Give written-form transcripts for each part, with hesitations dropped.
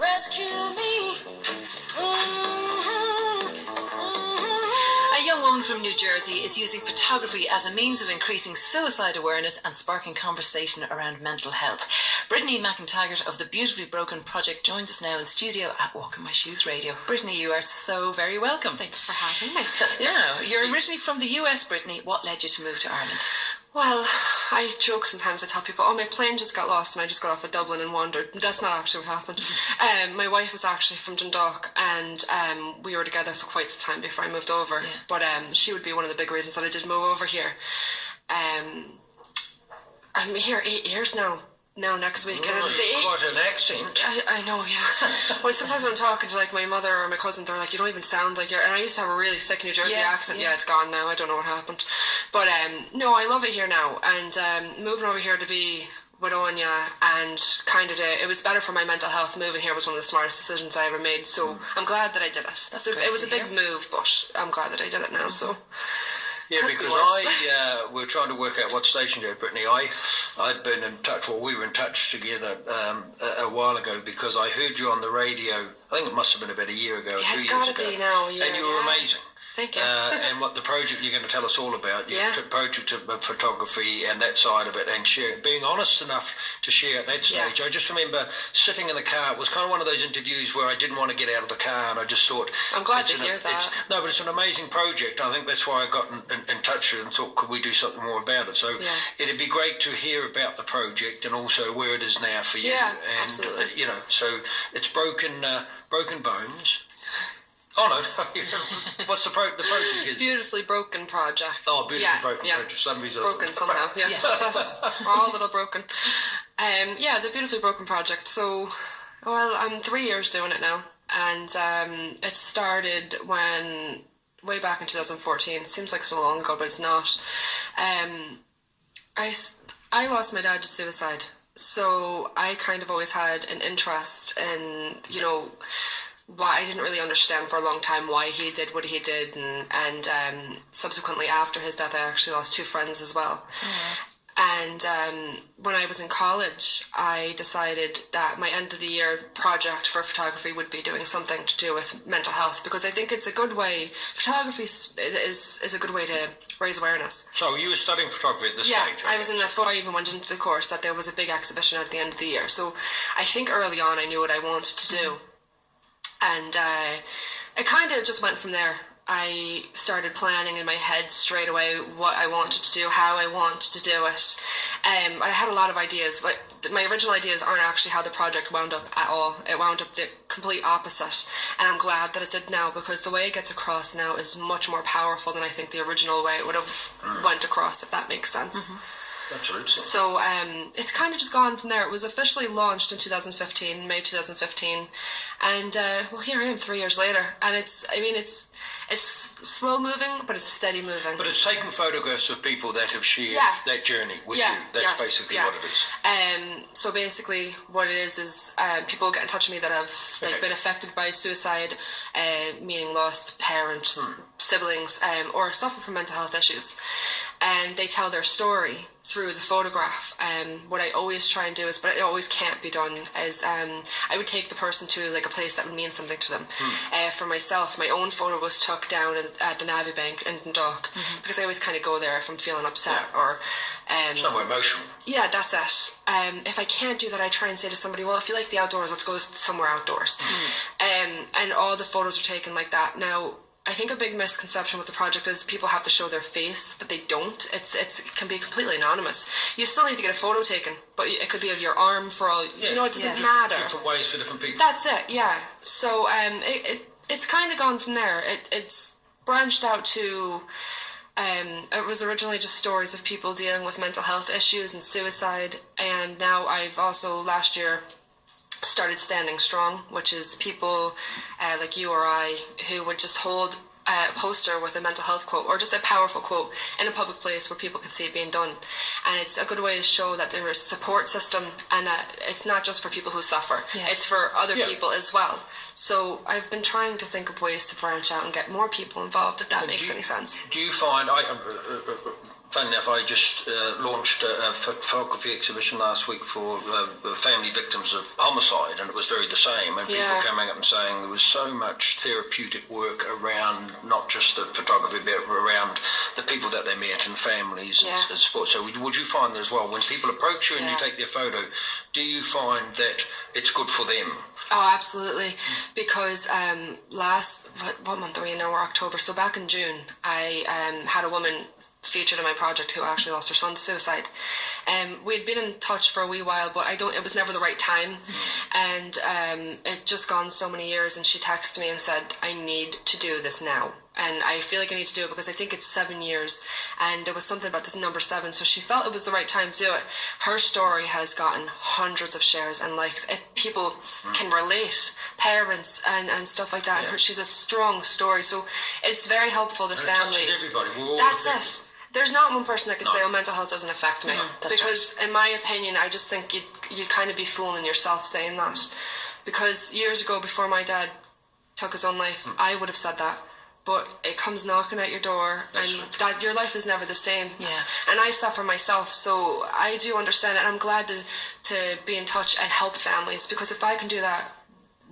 rescue me. A young woman from New Jersey is using photography as a means of increasing suicide awareness and sparking conversation around mental health. Brittany McIntyre of the Beautifully Broken Project joins us now in studio at Walk in My Shoes Radio. Brittany, you are so very welcome. Thanks for having me. Yeah, you're originally from the US, Brittany. What led you to move to Ireland? Well, I joke sometimes. I tell people, oh, my plane just got lost and I just got off of Dublin and wandered. That's not actually what happened. My wife was actually from Dundalk, and we were together for quite some time before I moved over. Yeah. But she would be one of the big reasons that I did move over here. I'm here 8 years now next week. And it's quite an accent. I know, yeah. Well, sometimes when I'm talking to like my mother or my cousin, they're like, you don't even sound like you're... And I used to have a really thick New Jersey accent. Yeah, it's gone now. I don't know what happened. But no, I love it here now. And moving over here to be with Anya and kind of it was better for my mental health. Moving here was one of the smartest decisions I ever made. So I'm glad that I did it. It was a big move, but I'm glad that I did it now. So... Yeah, because we were trying to work out what station you're at, Brittany. I'd been in touch, well, we were in touch together a while ago because I heard you on the radio. I think it must have been about a year ago, yeah, 2 years ago. It's got to be now, yeah. And you were amazing. Thank you. And what the project you're going to tell us all about, your project of photography and that side of it, and being honest enough to share at that stage. Yeah. I just remember sitting in the car. It was kind of one of those interviews where I didn't want to get out of the car, and I just thought... I'm glad to hear that. No, but it's an amazing project. I think that's why I got in touch with you and thought, could we do something more about it? So it'd be great to hear about the project and also where it is now for you. Yeah, and, absolutely. You know, so it's Broken Bones. Oh no! What's the project is? Beautifully Broken Project. Oh, Beautifully Broken Project. Somebody's broken somehow. Yeah, that's it. We're all a little broken. The Beautifully Broken Project. So, well, I'm 3 years doing it now, and it started way back in 2014. It seems like so long ago, but it's not. I lost my dad to suicide, so I kind of always had an interest in, why I didn't really understand for a long time why he did what he did, and subsequently after his death I actually lost 2 friends as well. And when I was in college I decided that my end of the year project for photography would be doing something to do with mental health, because I think it's a good way, photography is a good way to raise awareness. So you were studying photography at this stage? Yeah, I was in before I even went into the course that there was a big exhibition at the end of the year, so I think early on I knew what I wanted to do. And it kind of just went from there. I started planning in my head straight away what I wanted to do, how I wanted to do it. I had a lot of ideas, but my original ideas aren't actually how the project wound up at all. It wound up the complete opposite. And I'm glad that it did now, because the way it gets across now is much more powerful than I think the original way it would have went across, if that makes sense. Mm-hmm. Absolutely. So it's kind of just gone from there. It was officially launched in 2015, May 2015, and well, here I am 3 years later, and it's slow moving, but it's steady moving. But it's taking photographs of people that have shared that journey with you. That's basically what it is. So basically, what it is people get in touch with me that have been affected by suicide, meaning lost parents, siblings, or suffer from mental health issues. And they tell their story through the photograph. What I always try and do is, but it always can't be done, is I would take the person to like a place that would mean something to them. For myself, my own photo was took down at the Navy Bank in Dundalk, because I always kind of go there if I'm feeling upset or... somewhere emotional. Yeah, that's it. If I can't do that, I try and say to somebody, well, if you like the outdoors, let's go somewhere outdoors. And all the photos are taken like that. Now, I think a big misconception with the project is people have to show their face, but they don't. It can be completely anonymous. You still need to get a photo taken, but it could be of your arm for all... it doesn't matter. Different ways for different people. That's it, yeah. So it's kind of gone from there. It's branched out to... it was originally just stories of people dealing with mental health issues and suicide, and now I've also, last year, started Standing Strong, which is people like you or I who would just hold a poster with a mental health quote or just a powerful quote in a public place where people can see it being done. And it's a good way to show that there is a support system and that it's not just for people who suffer, it's for other people as well. So I've been trying to think of ways to branch out and get more people involved, if that makes any sense. Do you find, Funny enough, I just launched a photography exhibition last week for family victims of homicide, and it was very the same. And people coming up and saying there was so much therapeutic work around not just the photography, but around the people that they met and families and support. So would you find that as well? When people approach you and you take their photo, do you find that it's good for them? Oh, absolutely. Because what month are we in now? We're October. So back in June, I had a woman featured in my project who actually lost her son to suicide. We'd been in touch for a wee while, but it was never the right time. And it just gone so many years, and she texted me and said, I need to do this now. And I feel like I need to do it because I think it's 7 years, and there was something about this number 7, so she felt it was the right time to do it. Her story has gotten hundreds of shares and likes. People can relate, parents and stuff like that. She's a strong story, so it's very helpful to families. Touches everybody. That's it. There's not one person that could say, oh, mental health doesn't affect me. Because in my opinion, I just think you'd kind of be fooling yourself saying that. Because years ago, before my dad took his own life, I would have said that. But it comes knocking at your door, and your life is never the same. Yeah. And I suffer myself, so I do understand it. And I'm glad to be in touch and help families, because if I can do that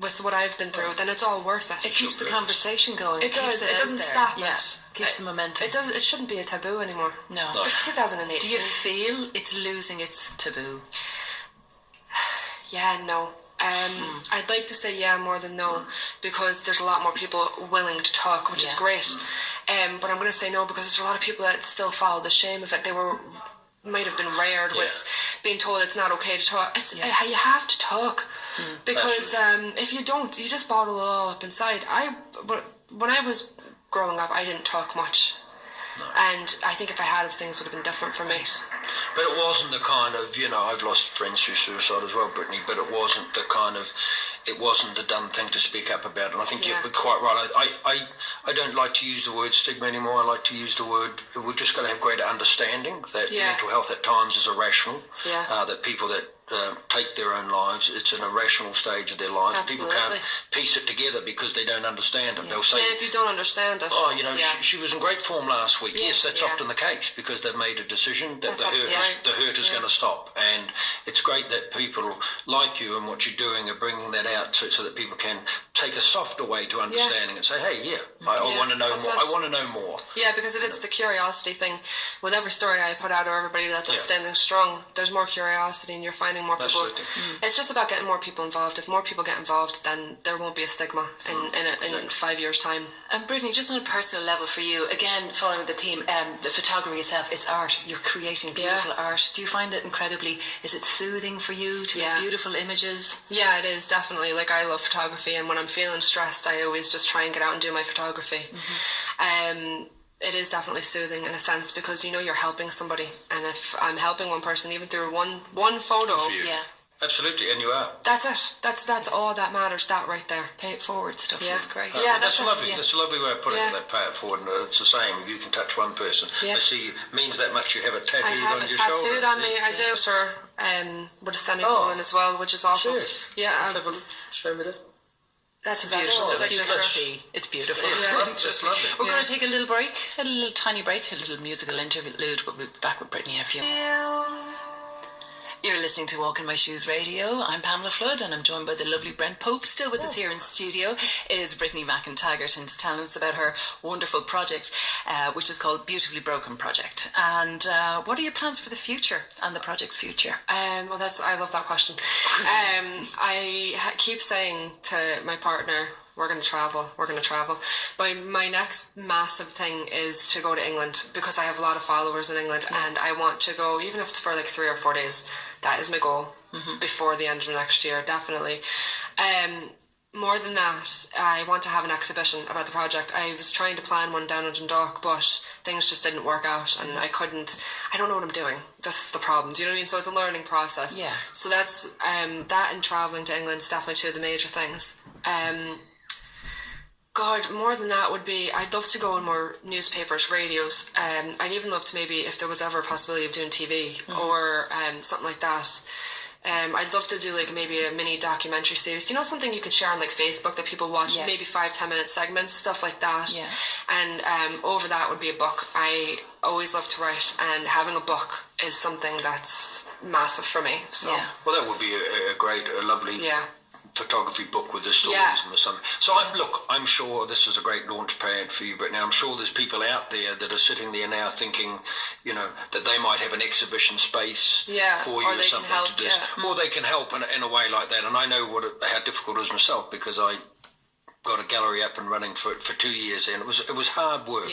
with what I've been through, then it's all worth it. It keeps the conversation going. It does. It doesn't stop it. Keeps the momentum. It shouldn't be a taboo anymore. No. It's 2008. Do you feel it's losing its taboo? Yeah, no. I'd like to say yeah more than no, because there's a lot more people willing to talk, which is great. But I'm going to say no, because there's a lot of people that still follow the shame of it. They might have been reared with being told it's not okay to talk. You have to talk, because if you don't, you just bottle it all up inside. When I was growing up, I didn't talk much. No. And I think if I had, things would have been different for me. But it wasn't the kind of, I've lost friends through suicide as well, Brittany, but it wasn't the kind of, it wasn't the done thing to speak up about. And I think you're quite right. I don't like to use the word stigma anymore. I like to use the word, we're just got to have greater understanding that mental health at times is irrational, that people that take their own lives, it's an irrational stage of their lives. Absolutely. People can't piece it together because they don't understand it. They'll say, if you don't understand it, she was in great form last week. Yes, that's often the case, because they've made a decision that the hurt is going to stop. And it's great that people like you and what you're doing are bringing that out so that people can take a softer way to understanding and say, hey, I want to know more. I want to know more. Yeah, because it's the curiosity thing. With every story I put out, or everybody that's standing strong, there's more curiosity, and you're finding more people. It's just about getting more people involved. If more people get involved, then there won't be a stigma in 5 years' time. And Brittany, just on a personal level for you, again, following the theme, the photography itself, it's art. You're creating beautiful art. Do you find it is it soothing for you to make beautiful images? Yeah, it is, definitely. Like, I love photography, and when I'm feeling stressed, I always just try and get out and do my photography. It is definitely soothing in a sense, because you're helping somebody, and if I'm helping one person even through one photo, absolutely, and you are. That's it. That's all that matters. That right there. Pay it forward stuff. Yeah, that's great. That's lovely. That's a lovely way of putting it. That pay it forward, and it's the same. If you can touch one person, I see means that much. You have it tattooed on your shoulder. I have it tattooed on me. I do, sir. With a semicolon as well, which is awesome. Yeah. Show me that. That's beautiful. Signature. It's beautiful. It's just lovely. We're going to take a little break, a little tiny break, a little musical interlude. We'll be back with Brittany in a few. You're listening to Walk in My Shoes Radio. I'm Pamela Flood, and I'm joined by the lovely Brent Pope, still with us here in studio. It is Brittany McIntaggart, and she's telling us about her wonderful project, which is called Beautifully Broken Project. And what are your plans for the future and the project's future? I love that question. I keep saying to my partner, we're going to travel. But my next massive thing is to go to England, because I have a lot of followers in England, and I want to go, even if it's for like 3 or 4 days. That is my goal before the end of next year, definitely. More than that, I want to have an exhibition about the project. I was trying to plan one down in Dundalk, but things just didn't work out, and I don't know what I'm doing. That's the problem. Do you know what I mean? So it's a learning process. Yeah. So that's that, and travelling to England is definitely two of the major things. God, more than that would be, I'd love to go in more newspapers, radios. I'd even love to, maybe if there was ever a possibility of doing TV or something like that. I'd love to do like maybe a mini documentary series. You know, something you could share on like Facebook that people watch, maybe 5-10 minute segments, stuff like that. Yeah. And over that would be a book. I always love to write, and having a book is something that's massive for me. So well, that would be a lovely photography book with the stories and the sun. So I'm sure this is a great launch pad for you, but now I'm sure there's people out there that are sitting there now thinking, you know, that they might have an exhibition space for you or something to do, or they can help in a way like that. And I know how difficult it is myself, because I got a gallery up and running for 2 years, and it was hard work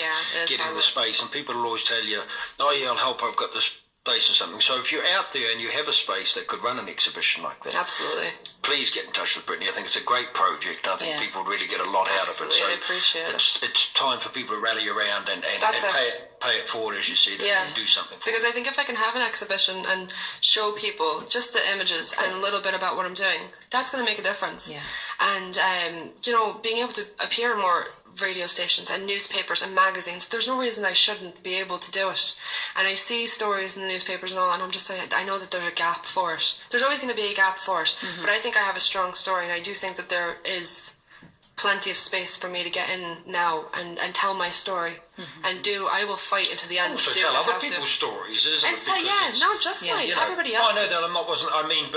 getting the space. And people will always tell you, oh yeah, I'll help, I've got this space or something. So if you're out there and you have a space that could run an exhibition like that, absolutely, please get in touch with Brittany. I think it's a great project. I think people really get a lot out of it. So I appreciate it. It's time for people to rally around and pay it forward, as you see, and do something for because I think if I can have an exhibition and show people just the images and a little bit about what I'm doing, that's going to make a difference. And you know, being able to appear in more radio stations and newspapers and magazines, there's no reason I shouldn't be able to do it. And I see stories in the newspapers and all, and I'm just saying, I know that there's a gap for it. There's always going to be a gap for it, but I think I have a strong story, and I do think that there is plenty of space for me to get in now and tell my story and I will fight into the end. Also to do tell what I other have people's to. stories, isn't and it? Not just mine, everybody else. I know that I mean,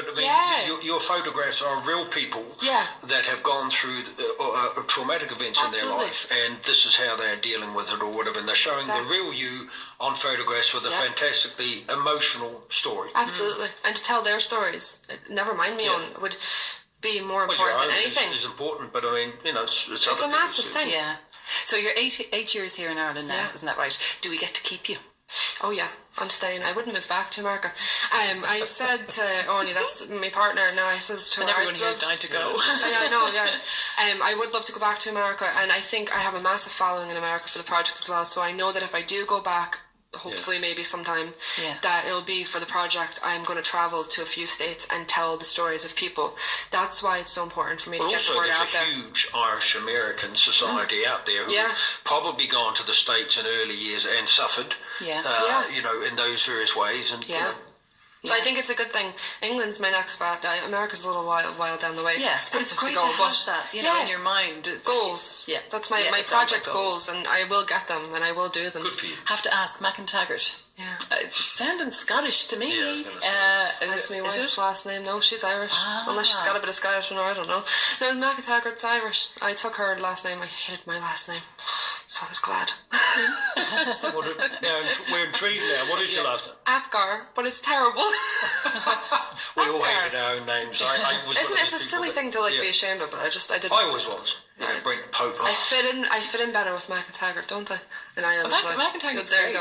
your photographs are real people that have gone through traumatic events in their life, and this is how they're dealing with it or whatever, and they're showing the real you on photographs with a fantastically emotional story. Absolutely. And to tell their stories, never mind my own, would be more important than anything. Is important, but I mean, you know, it's a massive thing. Yeah. So you're 8 years here in Ireland now, isn't that right? Do we get to keep you? Oh yeah, I'm staying. I wouldn't move back to America. I said to Orny, that's my partner now, I says to her, everyone here's dying to go. I know, I would love to go back to America, and I think I have a massive following in America for the project as well, so I know that if I do go back, hopefully maybe sometime, that it'll be for the project, I'm going to travel to a few states and tell the stories of people. That's why it's so important for me to get the word out there. Also, there's a huge Irish-American society out there who've probably gone to the States in early years and suffered, you know, in those various ways. And, you know, so I think it's a good thing. England's my next spot. America's a little while down the way. But it's great to have that, you know, in your mind. Goals. Yeah. That's my project goals, and I will get them, and I will do them. Good for you. Have to ask McIntaggart. Sounding Scottish to me. That's my wife's last name. No, she's Irish. Unless she's got a bit of Scottish in her, I don't know. No, McIntaggart's Irish. I took her last name. I hated my last name, so I was glad. We're intrigued now. What is your last name? Apgar, but it's terrible. We all hated our own names. It's a silly thing to be ashamed of, but I didn't. I always was. Brent Pope. I fit in better with McIntaggart, don't I? And Ireland. McIntaggart's great.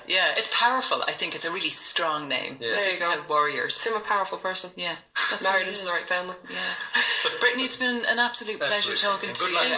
Yeah. It's powerful. I think it's a really strong name. Yeah. There you go. Warriors. I'm a powerful person. Yeah. That's married into the right family. Yeah. Brittany, it's been an absolute pleasure talking to you.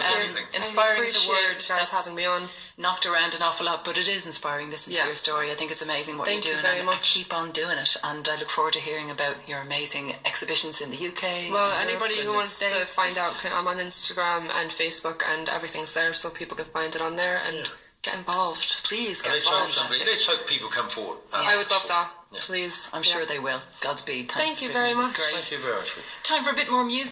Inspiring is a word that's having me on. Knocked around an awful lot, but it is inspiring listening to your story. I think it's amazing what you're doing. Thank you very much. Keep on doing it, and I look forward to hearing about your amazing exhibitions in the UK. Well, anybody who wants to find out, I'm on Instagram and Facebook, and everything's there, so people can find it on there and get involved. Please get involved. Let's hope people come forward. I would love that. Please. I'm sure they will. Godspeed. Thank you very much. Thank you very much. Time for a bit more music.